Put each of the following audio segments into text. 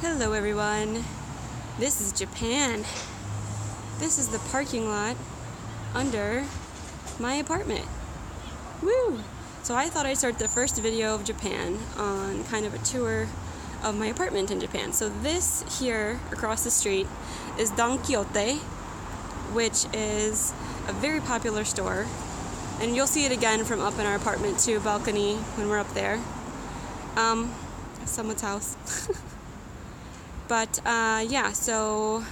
Hello everyone, this is Japan. This is the parking lot under my apartment. Woo! So I thought I'd start the first video of Japan on kind of a tour of my apartment in Japan. So this here across the street is Don Quixote, which is a very popular store. And you'll see it again from up in our apartment too, balcony when we're up there. Someone's house. But yeah, so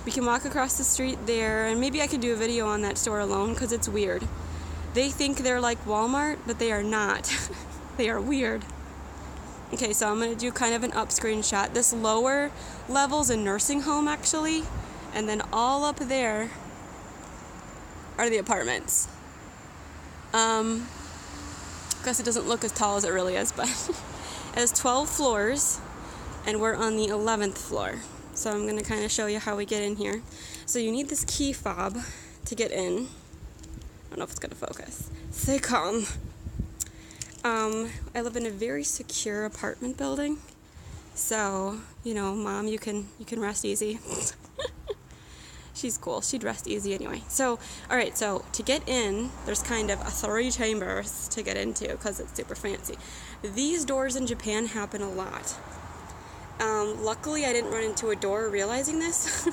we can walk across the street there, and maybe I could do a video on that store alone because it's weird. They think they're like Walmart, but they are not. They are weird. Okay, so I'm going to do kind of an up screenshot. This lower level's a nursing home actually, and then all up there are the apartments. Guess it doesn't look as tall as it really is, but it has 12 floors. And we're on the 11th floor. So I'm going to kind of show you how we get in here. So you need this key fob to get in. I don't know if it's going to focus. Stay calm. I live in a very secure apartment building. So, you know, Mom, you can rest easy. She's cool. She'd rest easy anyway. So, alright, so to get in, there's kind of 3 chambers to get into because it's super fancy. These doors in Japan happen a lot. Luckily, I didn't run into a door realizing this,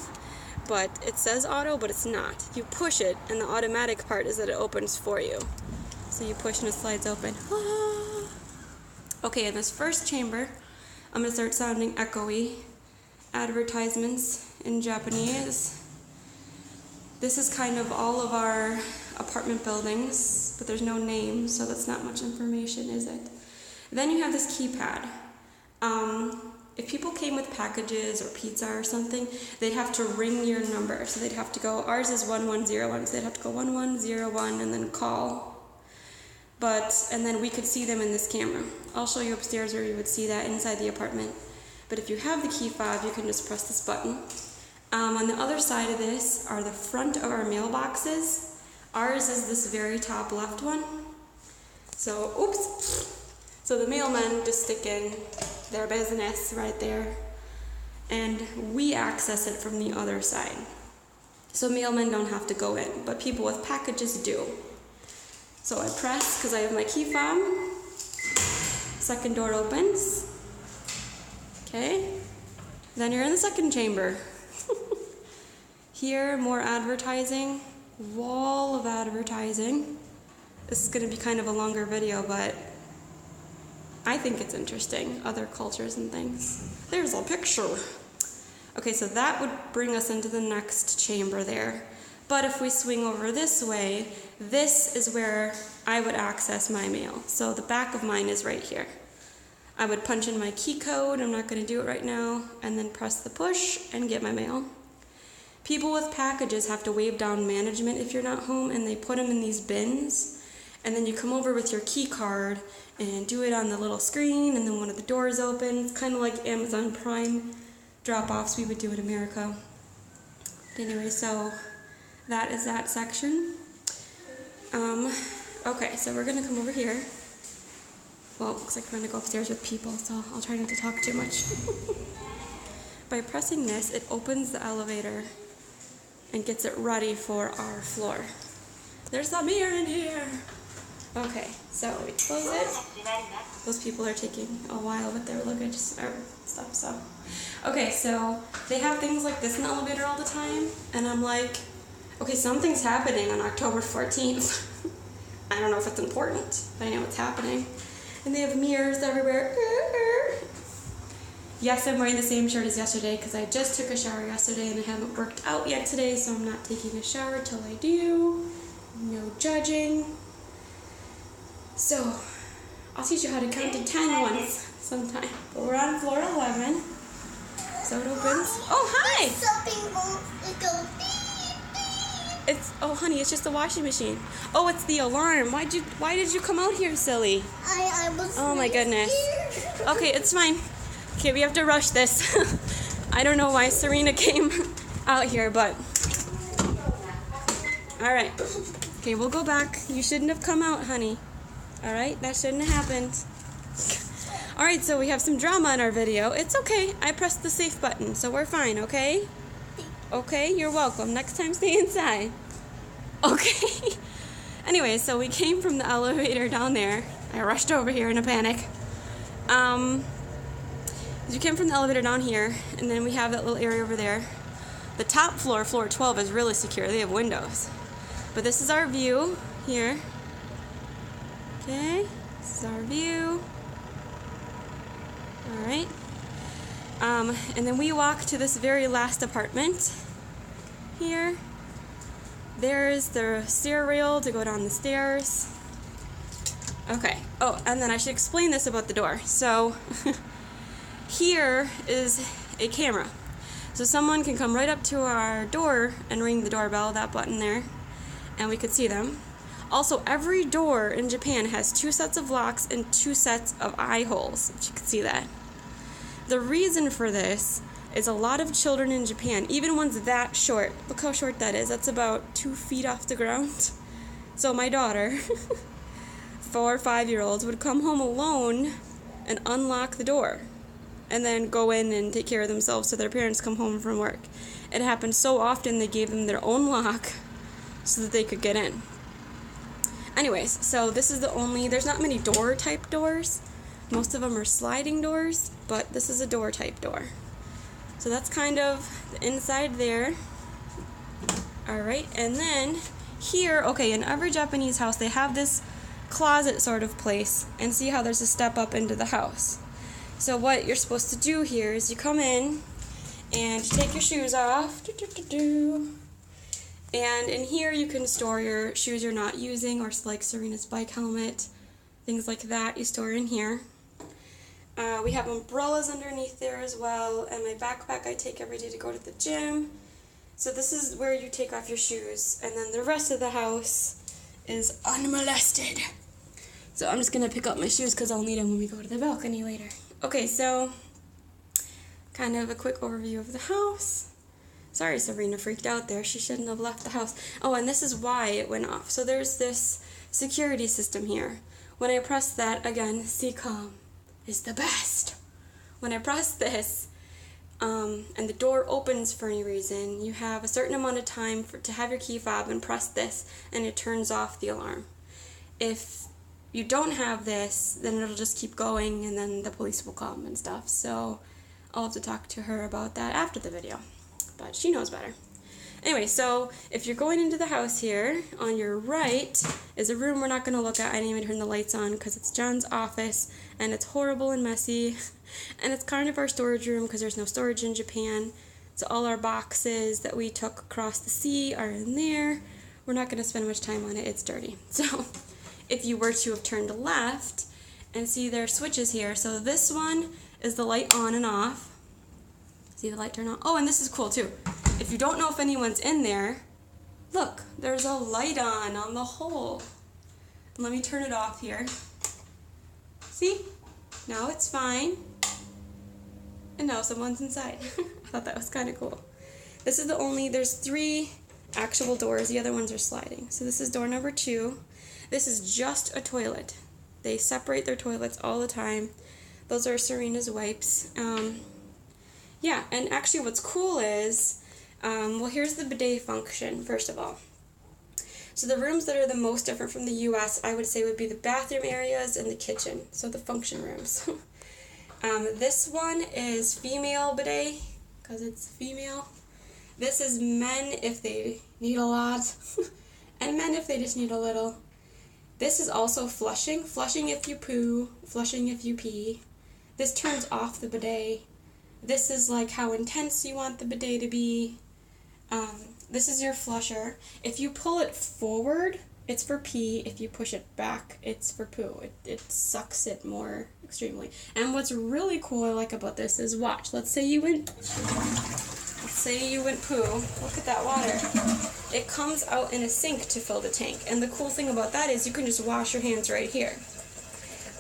but it says auto, but it's not. You push it, and the automatic part is that it opens for you. So you push and it slides open. Ah. Okay, in this first chamber, I'm going to start sounding echoey. Advertisements in Japanese. This is kind of all of our apartment buildings, but there's no name, so that's not much information, is it? Then you have this keypad. If people came with packages or pizza or something, they'd have to ring your number. So they'd have to go, ours is 1101, so they'd have to go 1101 and then call. And then we could see them in this camera. I'll show you upstairs where you would see that inside the apartment. But if you have the key fob, you can just press this button. On the other side of this are the front of our mailboxes. Ours is this very top left one. So, oops. So the mailmen just stick in their business right there, and we access it from the other side. So mailmen don't have to go in, but people with packages do. So I press, because I have my key fob. Second door opens. Okay. Then you're in the second chamber. Here, more advertising. Wall of advertising. This is going to be kind of a longer video, but I think it's interesting, other cultures and things. There's a picture. Okay, so that would bring us into the next chamber there. But if we swing over this way, this is where I would access my mail. So the back of mine is right here. I would punch in my key code, I'm not going to do it right now, and then press the push and get my mail. People with packages have to wave down management if you're not home, and they put them in these bins. And then you come over with your key card and do it on the little screen, and then one of the doors opens. It's kind of like Amazon Prime drop-offs we would do in America. But anyway, so that is that section. Okay, so we're going to come over here. Well, it looks like we're going to go upstairs with people, so I'll try not to talk too much. By pressing this, it opens the elevator and gets it ready for our floor. There's a mirror in here! Okay, so we close it. Those people are taking a while with their luggage or stuff, so. Okay, so they have things like this in the elevator all the time, and I'm like, okay, something's happening on October 14th. I don't know if it's important, but I know it's happening. And they have mirrors everywhere. Yes, I'm wearing the same shirt as yesterday because I just took a shower yesterday and I haven't worked out yet today, so I'm not taking a shower till I do. No judging. So, I'll teach you how to count to 10 once sometime. But we're on floor 11. So it opens. Oh, hi! Oh, honey, it's just the washing machine. Oh, it's the alarm. Why did you come out here, silly? I was Oh my goodness. scared. Okay, it's fine. Okay, we have to rush this. I don't know why Serena came out here, but alright. Okay, we'll go back. You shouldn't have come out, honey. Alright, that shouldn't have happened. Alright, so we have some drama in our video. It's okay. I pressed the safe button, so we're fine, okay? Okay, you're welcome. Next time, stay inside. Okay. Anyway, so we came from the elevator down there. I rushed over here in a panic. We came from the elevator down here, and then we have that little area over there. The top floor, floor 12, is really secure. They have windows. But this is our view here. Okay, this is our view. Alright. And then we walk to this very last apartment here. There's the stair rail to go down the stairs. Okay. Oh, and then I should explain this about the door. So, here is a camera. So someone can come right up to our door and ring the doorbell, that button there, and we could see them. Also, every door in Japan has 2 sets of locks and 2 sets of eye holes, if you can see that. The reason for this is a lot of children in Japan, even ones that short, look how short that is, that's about 2 feet off the ground. So my daughter, 4 or 5-year-olds, would come home alone and unlock the door and then go in and take care of themselves till their parents come home from work. It happened so often they gave them their own lock so that they could get in. Anyways, so this is the only, there's not many door type doors. Most of them are sliding doors, but this is a door type door. So that's kind of the inside there. Alright, and then here, okay, in every Japanese house they have this closet sort of place, and see how there's a step up into the house. So what you're supposed to do here is you come in and you take your shoes off. And in here you can store your shoes you're not using, or like Serena's bike helmet, things like that you store in here. We have umbrellas underneath there as well, and my backpack I take every day to go to the gym. So this is where you take off your shoes, and then the rest of the house is unmolested. So I'm just going to pick up my shoes because I'll need them when we go to the balcony later. Okay, so kind of a quick overview of the house. Sorry, Serena freaked out there. She shouldn't have left the house. Oh, and this is why it went off. So there's this security system here. When I press that, again, CCOM is the best. When I press this, and the door opens for any reason, you have a certain amount of time to have your key fob and press this, and it turns off the alarm. If you don't have this, then it'll just keep going, and then the police will come and stuff. So I'll have to talk to her about that after the video, but she knows better. Anyway, so if you're going into the house here, on your right is a room we're not going to look at. I didn't even turn the lights on because it's John's office, and it's horrible and messy, and it's kind of our storage room because there's no storage in Japan. So all our boxes that we took across the sea are in there. We're not going to spend much time on it. It's dirty. So if you were to have turned left and see there are switches here. So this one is the light on and off. See the light turn on? Oh, and this is cool too. If you don't know if anyone's in there, look, there's a light on the hole. Let me turn it off here. See? Now it's fine. And now someone's inside. I thought that was kind of cool. This is the only, there's 3 actual doors. The other ones are sliding. So this is door number 2. This is just a toilet. They separate their toilets all the time. Those are Serena's wipes. Yeah, and actually what's cool is, well, here's the bidet function, first of all. So the rooms that are the most different from the US, I would say, would be the bathroom areas and the kitchen, so the function rooms. This one is female bidet, because it's female. This is men if they need a lot, and men if they just need a little. This is also flushing. Flushing if you poo, flushing if you pee. This turns off the bidet. This is like how intense you want the bidet to be. This is your flusher. If you pull it forward, it's for pee. If you push it back, it's for poo. It sucks it more extremely. And what's really cool I like about this is, watch. Let's say you went poo. Look at that water. It comes out in a sink to fill the tank. And the cool thing about that is you can just wash your hands right here.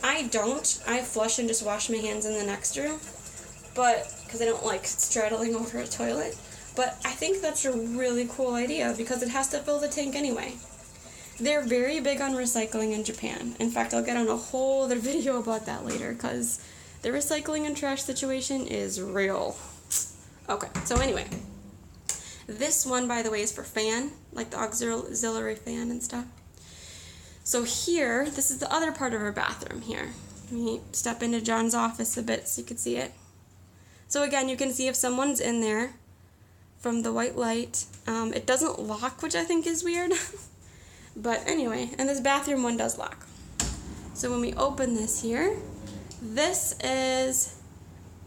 I don't. I flush and just wash my hands in the next room. But, because I don't like straddling over a toilet. But I think that's a really cool idea because it has to fill the tank anyway. They're very big on recycling in Japan. In fact, I'll get on a whole other video about that later because the recycling and trash situation is real. Okay, so anyway, this one, by the way, is for fan, like the auxiliary fan and stuff. So here, this is the other part of our bathroom here. Let me step into John's office a bit so you can see it. So again, you can see if someone's in there from the white light. It doesn't lock, which I think is weird. But anyway, and this bathroom one does lock. So when we open this here, this is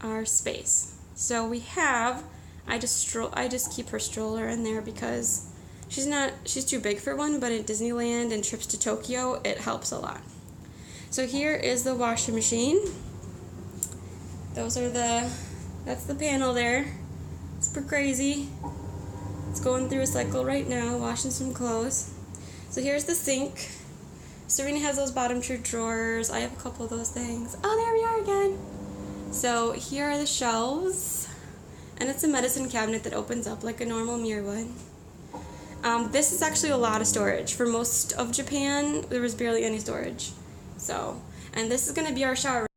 our space. So we have, I just keep her stroller in there because she's too big for one, but at Disneyland and trips to Tokyo, it helps a lot. So here is the washing machine. That's the panel there. Super crazy. It's going through a cycle right now, washing some clothes. So here's the sink. Serena has those bottom two drawers. I have a couple of those things. Oh, there we are again. So here are the shelves. And it's a medicine cabinet that opens up like a normal mirror would. This is actually a lot of storage. For most of Japan, there was barely any storage. So, and this is going to be our shower.